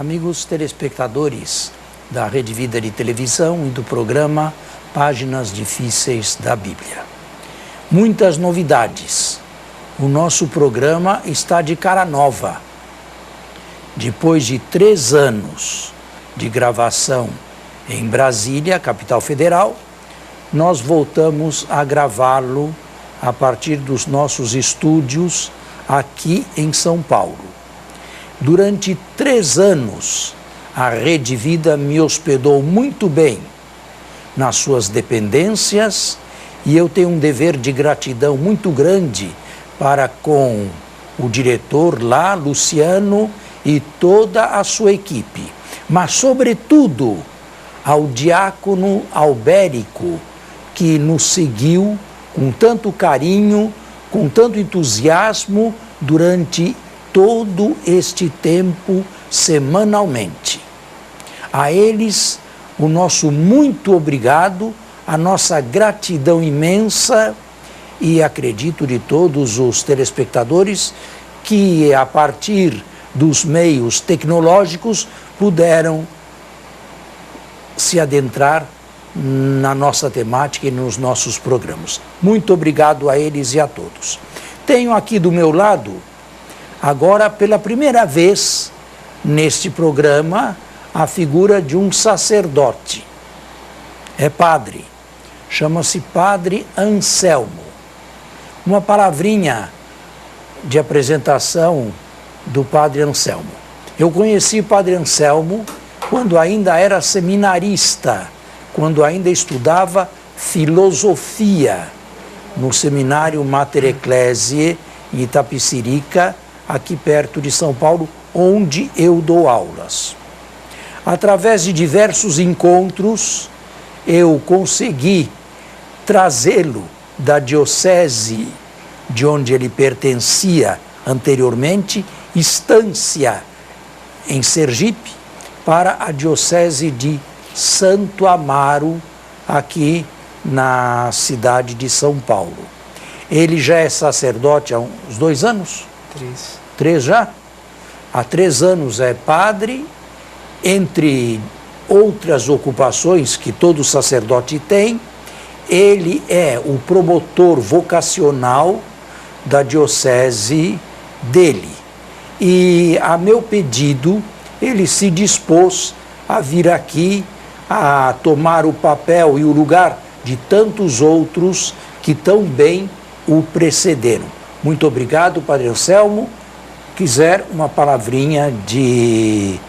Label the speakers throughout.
Speaker 1: Amigos telespectadores da Rede Vida de Televisão e do programa Páginas Difíceis da Bíblia. Muitas novidades. O nosso programa está de cara nova. Depois de 3 anos de gravação em Brasília, capital federal, nós voltamos a gravá-lo a partir dos nossos estúdios aqui em São Paulo. Durante 3 anos, a Rede Vida me hospedou muito bem nas suas dependências e eu tenho um dever de gratidão muito grande para com o diretor lá, Luciano, e toda a sua equipe. Mas, sobretudo, ao diácono Albérico, que nos seguiu com tanto carinho, com tanto entusiasmo durante todo este tempo, semanalmente. A eles, o nosso muito obrigado, a nossa gratidão imensa e acredito de todos os telespectadores que, a partir dos meios tecnológicos, puderam se adentrar na nossa temática e nos nossos programas. Muito obrigado a eles e a todos. Tenho aqui do meu lado, agora pela primeira vez neste programa, a figura de um sacerdote. É padre, chama-se Padre Anselmo. Uma palavrinha de apresentação do Padre Anselmo. Eu conheci o Padre Anselmo quando ainda era seminarista, quando ainda estudava filosofia no seminário Mater Ecclesiae em Itapecerica, aqui perto de São Paulo, onde eu dou aulas. Através de diversos encontros, eu consegui trazê-lo da diocese de onde ele pertencia anteriormente, Estância, em Sergipe, para a diocese de Santo Amaro, aqui na cidade de São Paulo. Ele já é sacerdote há uns 2 anos?
Speaker 2: 3.
Speaker 1: 3 já? Há 3 anos é padre, entre outras ocupações que todo sacerdote tem, ele é o promotor vocacional da diocese dele. E a meu pedido, ele se dispôs a vir aqui a tomar o papel e o lugar de tantos outros que tão bem o precederam. Muito obrigado, Padre Anselmo. Quiser uma palavrinha de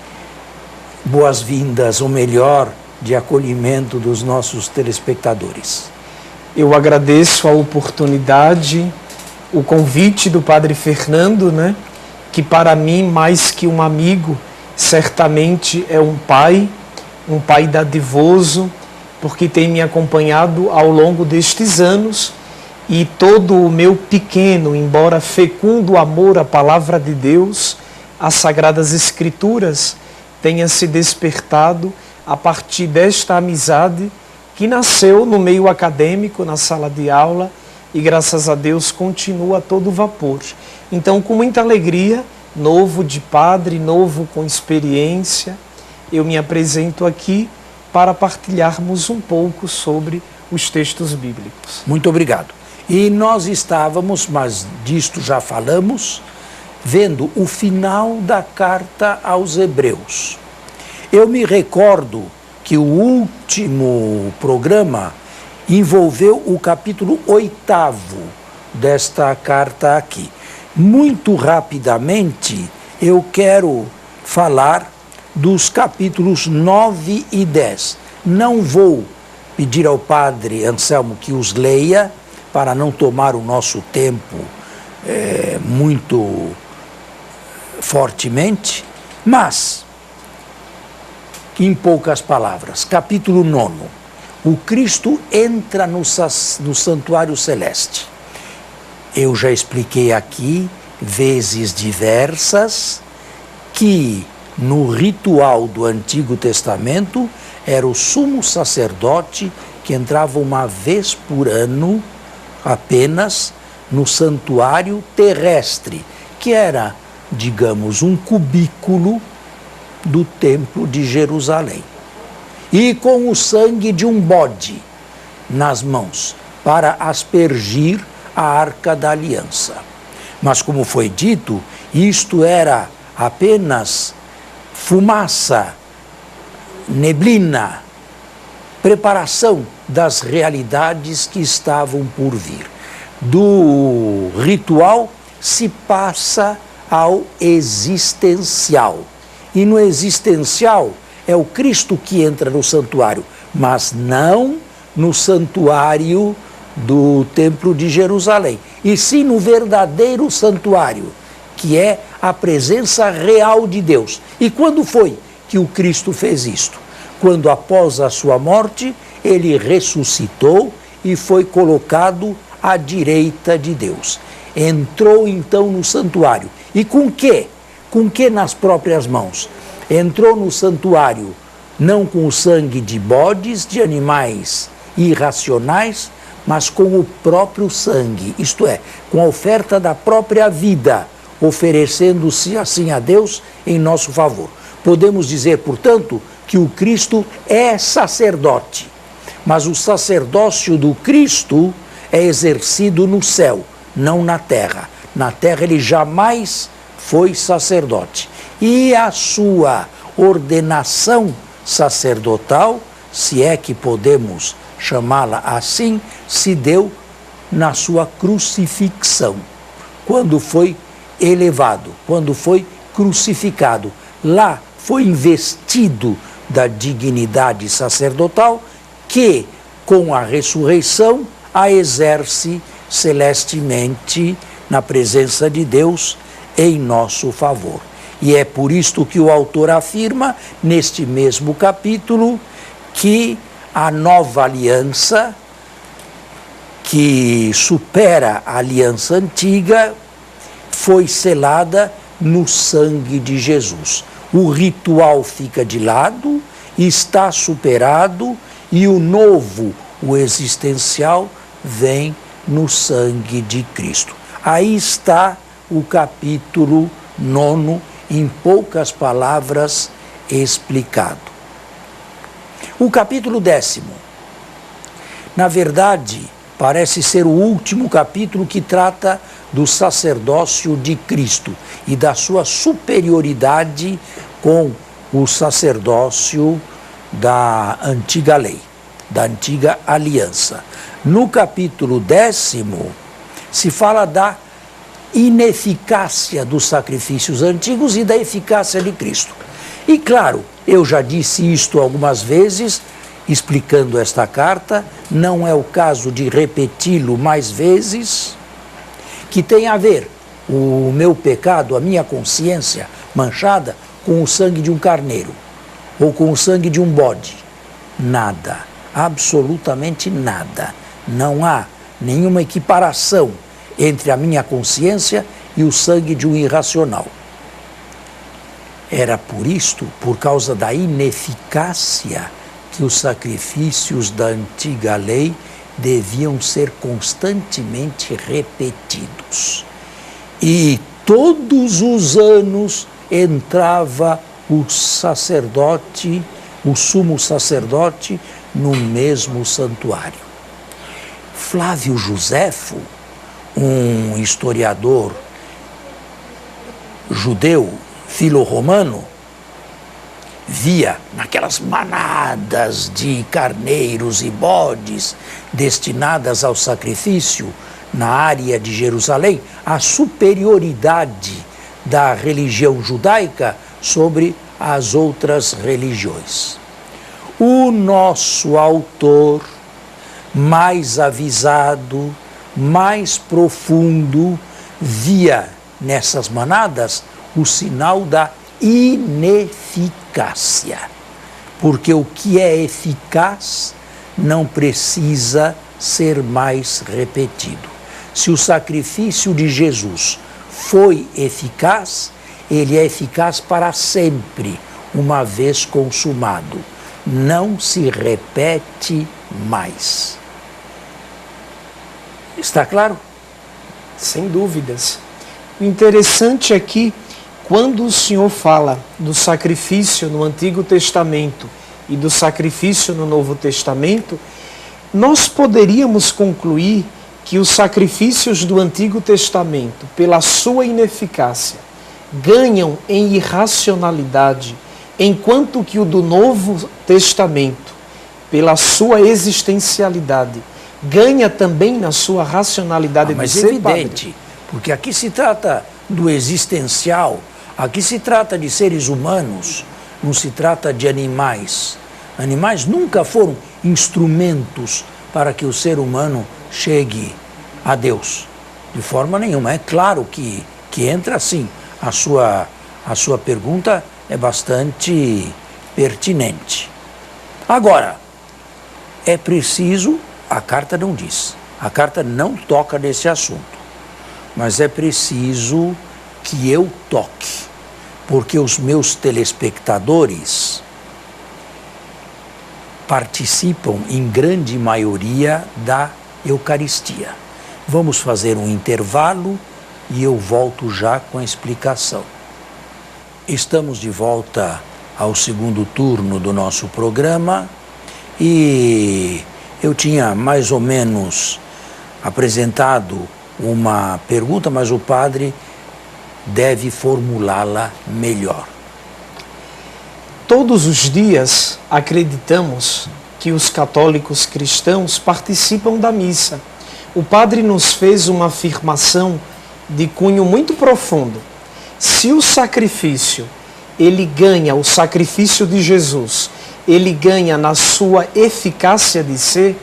Speaker 1: boas-vindas, ou melhor, de acolhimento dos nossos telespectadores.
Speaker 2: Eu agradeço a oportunidade, o convite do Padre Fernando, que para mim, mais que um amigo, certamente é um pai dadivoso, porque tem me acompanhado ao longo destes anos e todo o meu pequeno, embora fecundo amor à Palavra de Deus, às Sagradas Escrituras, tenha se despertado a partir desta amizade que nasceu no meio acadêmico, na sala de aula, e graças a Deus continua a todo vapor. Então, com muita alegria, novo de padre, novo com experiência, eu me apresento aqui para partilharmos um pouco sobre os textos bíblicos.
Speaker 1: Muito obrigado. E nós estávamos, mas disto já falamos, vendo o final da carta aos Hebreus. Eu me recordo que o último programa envolveu o capítulo 8º desta carta aqui. Muito rapidamente, eu quero falar dos capítulos 9 e 10. Não vou pedir ao Padre Anselmo que os leia, para não tomar o nosso tempo muito fortemente, mas, em poucas palavras, capítulo 9, o Cristo entra no santuário celeste. Eu já expliquei aqui, vezes diversas, que no ritual do Antigo Testamento era o sumo sacerdote que entrava uma vez por ano apenas no santuário terrestre, que era, digamos, um cubículo do templo de Jerusalém. E com o sangue de um bode nas mãos, para aspergir a arca da aliança. Mas, como foi dito, isto era apenas fumaça, neblina, preparação das realidades que estavam por vir. Do ritual se passa ao existencial. E no existencial é o Cristo que entra no santuário, mas não no santuário do Templo de Jerusalém, e sim no verdadeiro santuário, que é a presença real de Deus. E quando foi que o Cristo fez isto? Quando, após a sua morte, ele ressuscitou e foi colocado à direita de Deus. Entrou então no santuário. E com quê? Com que nas próprias mãos? Entrou no santuário não com o sangue de bodes, de animais irracionais, mas com o próprio sangue, isto é, com a oferta da própria vida, oferecendo-se assim a Deus em nosso favor. Podemos dizer, portanto, que o Cristo é sacerdote, mas o sacerdócio do Cristo é exercido no céu, não na terra. Na terra ele jamais foi sacerdote. E a sua ordenação sacerdotal, se é que podemos chamá-la assim, se deu na sua crucifixão, quando foi elevado, quando foi crucificado. Lá foi investido da dignidade sacerdotal que, com a ressurreição, a exerce celestemente na presença de Deus em nosso favor. E é por isto que o autor afirma, neste mesmo capítulo, que a nova aliança, que supera a aliança antiga, foi selada no sangue de Jesus. O ritual fica de lado, está superado, e o novo, o existencial, vem no sangue de Cristo. Aí está o capítulo 9, em poucas palavras, explicado. O capítulo 10, na verdade, parece ser o último capítulo que trata do sacerdócio de Cristo e da sua superioridade com o sacerdócio da antiga lei, da antiga aliança. No capítulo 10, se fala da ineficácia dos sacrifícios antigos e da eficácia de Cristo. E claro, eu já disse isto algumas vezes, explicando esta carta, não é o caso de repeti-lo mais vezes, que tem a ver o meu pecado, a minha consciência manchada, com o sangue de um carneiro ou com o sangue de um bode. Nada, absolutamente nada. Não há nenhuma equiparação entre a minha consciência e o sangue de um irracional. Era por isto, por causa da ineficácia, que os sacrifícios da antiga lei deviam ser constantemente repetidos. E todos os anos entrava o sacerdote, o sumo sacerdote, no mesmo santuário. Flávio Joséfo, um historiador judeu, filo-romano, via naquelas manadas de carneiros e bodes destinadas ao sacrifício na área de Jerusalém a superioridade da religião judaica sobre as outras religiões. O nosso autor, mais avisado, mais profundo, via nessas manadas o sinal da ineficácia. Porque o que é eficaz não precisa ser mais repetido. Se o sacrifício de Jesus foi eficaz, ele é eficaz para sempre, uma vez consumado. Não se repete mais. Está claro?
Speaker 2: Sem dúvidas. O interessante aqui quando o Senhor fala do sacrifício no Antigo Testamento e do sacrifício no Novo Testamento, nós poderíamos concluir que os sacrifícios do Antigo Testamento, pela sua ineficácia, ganham em irracionalidade, enquanto que o do Novo Testamento, pela sua existencialidade, ganha também na sua racionalidade.
Speaker 1: Mas é evidente, porque aqui se trata do existencial, aqui se trata de seres humanos, não se trata de animais. Animais nunca foram instrumentos para que o ser humano chegue a Deus, de forma nenhuma. É claro que entra assim. A sua pergunta é bastante pertinente. Agora, é preciso, a carta não diz, a carta não toca nesse assunto, mas é preciso que eu toque, porque os meus telespectadores participam em grande maioria da Eucaristia. Vamos fazer um intervalo e eu volto já com a explicação. Estamos de volta ao segundo turno do nosso programa e eu tinha mais ou menos apresentado uma pergunta, mas o padre deve formulá-la melhor.
Speaker 2: Todos os dias acreditamos que os católicos cristãos participam da missa. O padre nos fez uma afirmação de cunho muito profundo. Se o sacrifício, ele ganha, o sacrifício de Jesus, ele ganha na sua eficácia de ser,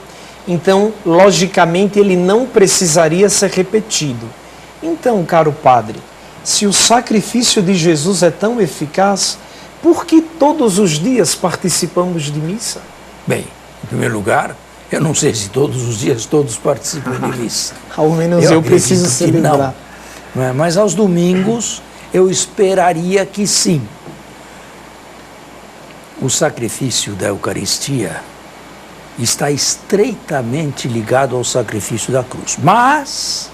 Speaker 2: então, logicamente, ele não precisaria ser repetido. Então, caro padre, se o sacrifício de Jesus é tão eficaz, por que todos os dias participamos de missa?
Speaker 1: Bem, em primeiro lugar, eu não sei se todos os dias todos participam de missa.
Speaker 2: Ao menos eu preciso celebrar.
Speaker 1: Não, mas aos domingos eu esperaria que sim. O sacrifício da Eucaristia está estreitamente ligado ao sacrifício da cruz. Mas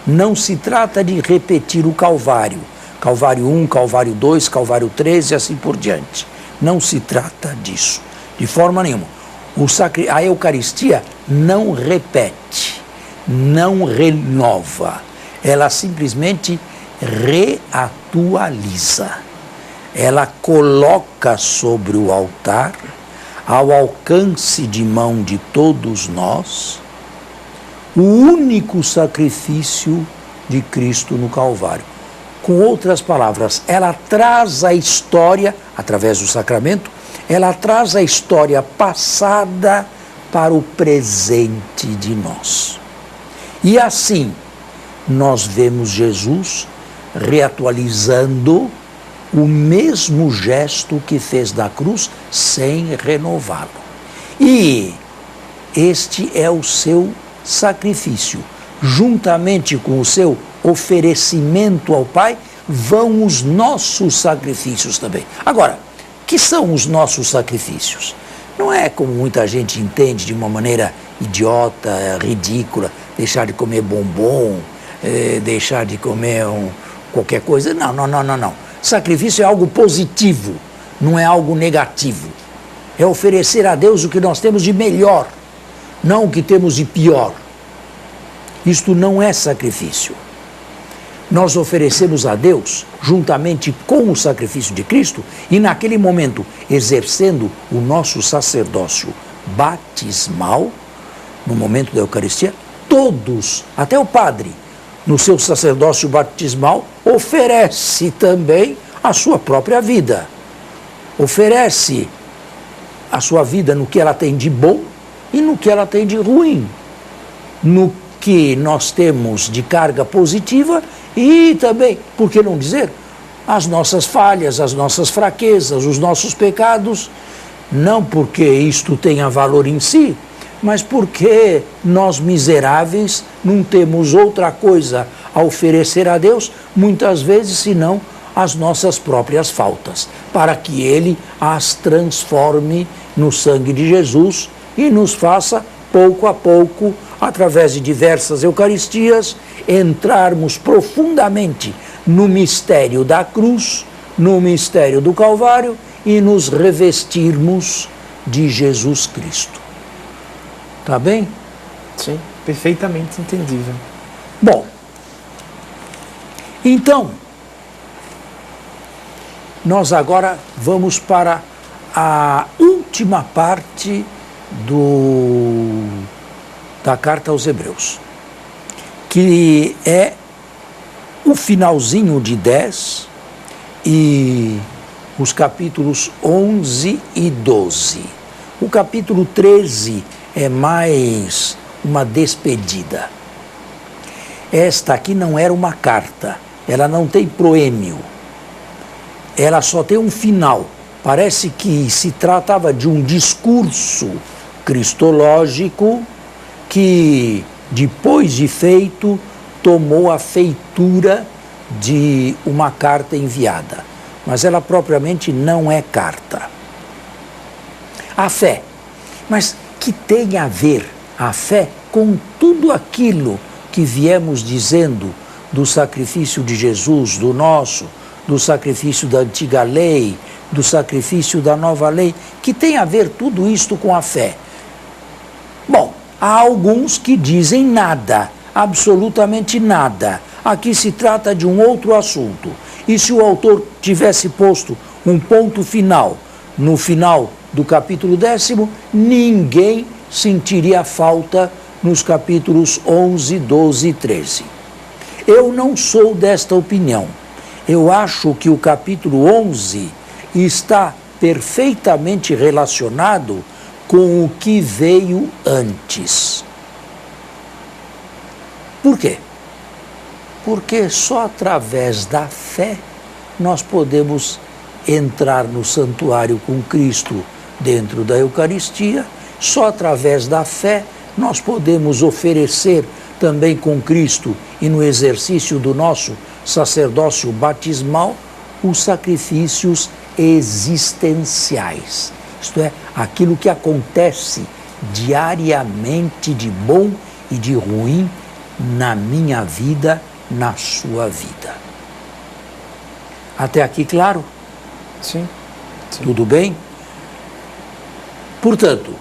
Speaker 1: não se trata de repetir o Calvário. Calvário 1, Calvário 2, Calvário 3 e assim por diante. Não se trata disso, de forma nenhuma. A Eucaristia não repete, não renova. Ela simplesmente reatualiza. Ela coloca sobre o altar, ao alcance de mão de todos nós, o único sacrifício de Cristo no Calvário. Com outras palavras, ela traz a história, através do sacramento, ela traz a história passada para o presente de nós. E assim, nós vemos Jesus reatualizando o mesmo gesto que fez na cruz, sem renová-lo. E este é o seu sacrifício. Juntamente com o seu oferecimento ao Pai, vão os nossos sacrifícios também. Agora, que são os nossos sacrifícios? Não é como muita gente entende, de uma maneira idiota, ridícula, deixar de comer bombom, deixar de comer qualquer coisa. Não. Sacrifício é algo positivo, não é algo negativo. É oferecer a Deus o que nós temos de melhor, não o que temos de pior. Isto não é sacrifício. Nós oferecemos a Deus, juntamente com o sacrifício de Cristo, e naquele momento, exercendo o nosso sacerdócio batismal, no momento da Eucaristia, todos, até o padre, no seu sacerdócio batismal, oferece também a sua própria vida. Oferece a sua vida no que ela tem de bom e no que ela tem de ruim. No que nós temos de carga positiva e também, por que não dizer, as nossas falhas, as nossas fraquezas, os nossos pecados, não porque isto tenha valor em si, mas porque nós miseráveis não temos outra coisa a oferecer a Deus, muitas vezes, senão as nossas próprias faltas, para que Ele as transforme no sangue de Jesus e nos faça, pouco a pouco, através de diversas Eucaristias, entrarmos profundamente no mistério da cruz, no mistério do Calvário e nos revestirmos de Jesus Cristo. Tá bem?
Speaker 2: Sim, perfeitamente entendível.
Speaker 1: Bom, então, nós agora vamos para a última parte da carta aos Hebreus, que é o finalzinho de 10 e os capítulos 11 e 12. O capítulo 13 é mais uma despedida. Esta aqui não era uma carta, ela não tem proêmio, ela só tem um final. Parece que se tratava de um discurso cristológico que, depois de feito, tomou a feitura de uma carta enviada. Mas ela propriamente não é carta. A fé. Mas que tem a ver a fé com tudo aquilo que viemos dizendo do sacrifício de Jesus, do nosso, do sacrifício da antiga lei, do sacrifício da nova lei, que tem a ver tudo isto com a fé? Bom, há alguns que dizem nada, absolutamente nada. Aqui se trata de um outro assunto. E se o autor tivesse posto um ponto final no final do capítulo 10º, ninguém sentiria falta nos capítulos 11, 12 e 13. Eu não sou desta opinião. Eu acho que o capítulo 11 está perfeitamente relacionado com o que veio antes. Por quê? Porque só através da fé nós podemos entrar no santuário com Cristo dentro da Eucaristia, só através da fé nós podemos oferecer também com Cristo e no exercício do nosso sacerdócio batismal os sacrifícios existenciais. Isto é, aquilo que acontece diariamente de bom e de ruim na minha vida, na sua vida. Até aqui, claro?
Speaker 2: Sim. Sim.
Speaker 1: Tudo bem? Portanto,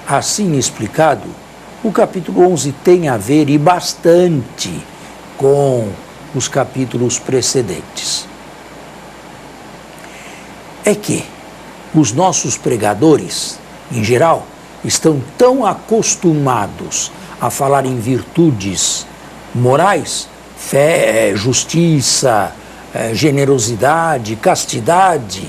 Speaker 1: assim explicado, o capítulo 11 tem a ver e bastante com os capítulos precedentes. É que os nossos pregadores, em geral, estão tão acostumados a falar em virtudes morais, fé, justiça, generosidade, castidade,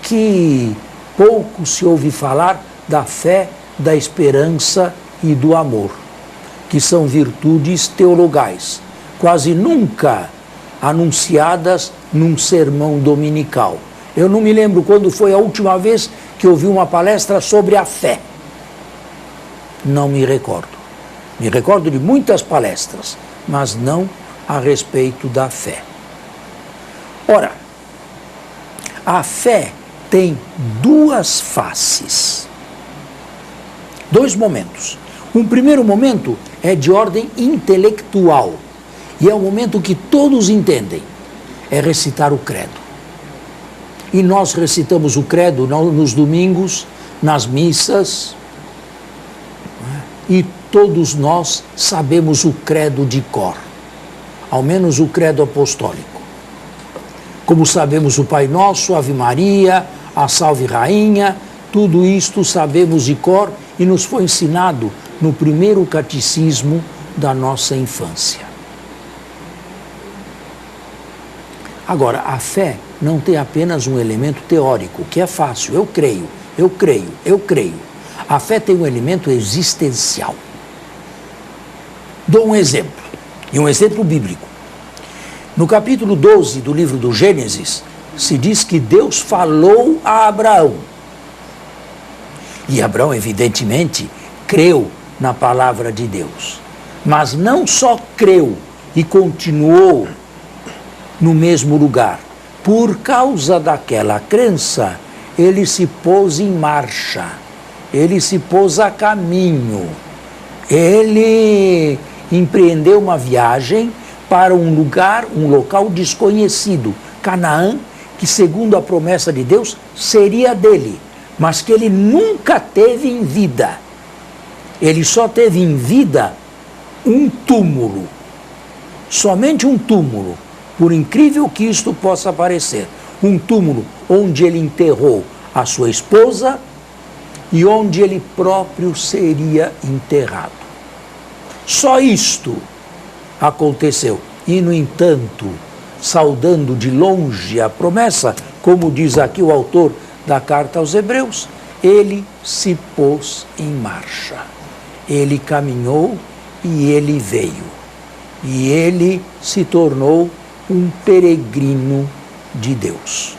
Speaker 1: que pouco se ouve falar da fé, da esperança e do amor, que são virtudes teologais, quase nunca anunciadas num sermão dominical. Eu não me lembro quando foi a última vez que ouvi uma palestra sobre a fé. Não me recordo. Me recordo de muitas palestras, mas não a respeito da fé. Ora, a fé tem duas faces, dois momentos. Um primeiro momento é de ordem intelectual, e é o momento que todos entendem, é recitar o credo. E nós recitamos o credo nos domingos, nas missas, e todos nós sabemos o credo de cor, ao menos o credo apostólico. Como sabemos o Pai Nosso, Ave Maria, a Salve Rainha, tudo isto sabemos de cor e nos foi ensinado no primeiro catecismo da nossa infância. Agora, a fé não tem apenas um elemento teórico, que é fácil, eu creio, eu creio, eu creio. A fé tem um elemento existencial. Dou um exemplo, e um exemplo bíblico. No capítulo 12 do livro do Gênesis, se diz que Deus falou a Abraão. E Abraão, evidentemente, creu na palavra de Deus. Mas não só creu e continuou no mesmo lugar. Por causa daquela crença, ele se pôs em marcha, ele se pôs a caminho, ele empreendeu uma viagem para um local desconhecido, Canaã, que segundo a promessa de Deus seria dele, mas que ele nunca teve em vida. Ele só teve em vida um túmulo, somente um túmulo, por incrível que isto possa parecer, um túmulo onde ele enterrou a sua esposa e onde ele próprio seria enterrado. Só isto aconteceu. E, no entanto, saudando de longe a promessa, como diz aqui o autor da carta aos Hebreus, ele se pôs em marcha. Ele caminhou e ele veio. E ele se tornou um peregrino de Deus.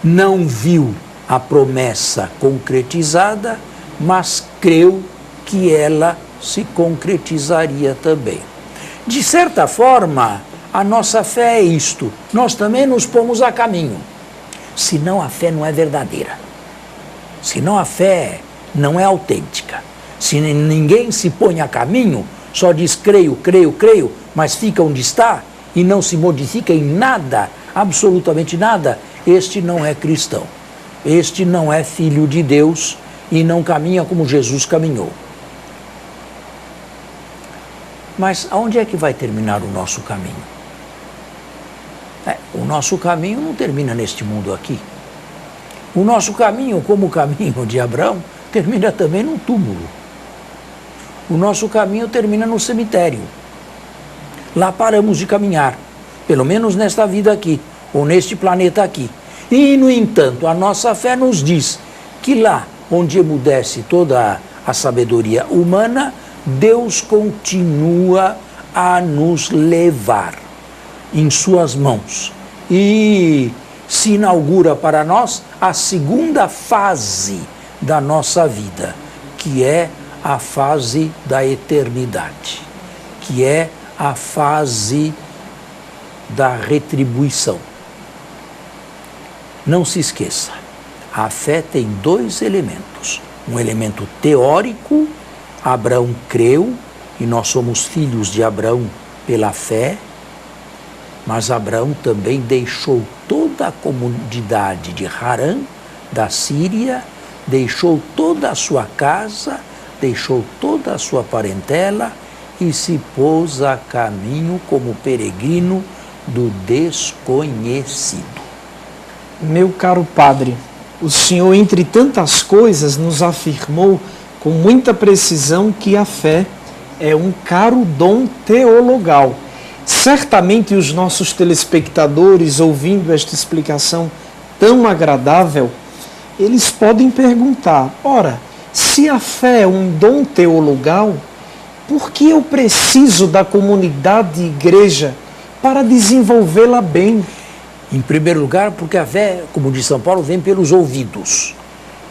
Speaker 1: Não viu a promessa concretizada, mas creu que ela se concretizaria também. De certa forma, a nossa fé é isto. Nós também nos pomos a caminho. Senão a fé não é verdadeira. Senão a fé não é autêntica. Se ninguém se põe a caminho, só diz creio, creio, creio, mas fica onde está e não se modifica em nada, absolutamente nada, este não é cristão. Este não é filho de Deus e não caminha como Jesus caminhou. Mas aonde é que vai terminar o nosso caminho? O nosso caminho não termina neste mundo aqui. O nosso caminho, como o caminho de Abraão, termina também num túmulo. O nosso caminho termina no cemitério. Lá paramos de caminhar, pelo menos nesta vida aqui, ou neste planeta aqui. E, no entanto, a nossa fé nos diz que lá onde emudece toda a sabedoria humana, Deus continua a nos levar em suas mãos e se inaugura para nós a segunda fase da nossa vida, que é a fase da eternidade, que é a fase da retribuição. Não se esqueça, a fé tem dois elementos. Um elemento teórico, Abraão creu, e nós somos filhos de Abraão pela fé, mas Abraão também deixou toda a comunidade de Harã, da Síria, deixou toda a sua casa, deixou toda a sua parentela e se pôs a caminho como peregrino do desconhecido.
Speaker 2: Meu caro padre, o senhor, entre tantas coisas, nos afirmou com muita precisão que a fé é um caro dom teologal. Certamente os nossos telespectadores, ouvindo esta explicação tão agradável, eles podem perguntar, ora, se a fé é um dom teologal, por que eu preciso da comunidade e igreja para desenvolvê-la bem?
Speaker 1: Em primeiro lugar, porque a fé, como diz São Paulo, vem pelos ouvidos.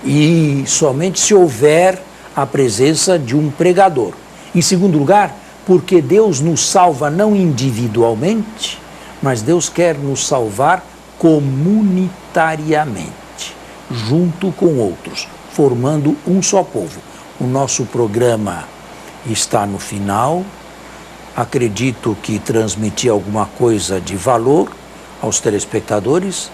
Speaker 1: E somente se houver a presença de um pregador. Em segundo lugar, porque Deus nos salva não individualmente, mas Deus quer nos salvar comunitariamente, junto com outros, formando um só povo. O nosso programa está no final. Acredito que transmiti alguma coisa de valor aos telespectadores.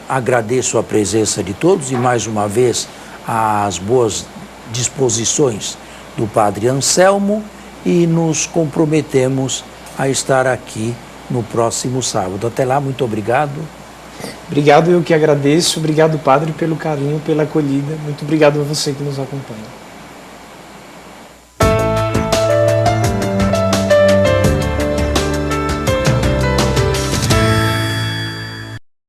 Speaker 1: Agradeço a presença de todos e mais uma vez as boas disposições do Padre Anselmo e nos comprometemos a estar aqui no próximo sábado. Até lá, muito obrigado.
Speaker 2: Obrigado, eu que agradeço. Obrigado, Padre, pelo carinho, pela acolhida. Muito obrigado a você que nos acompanha.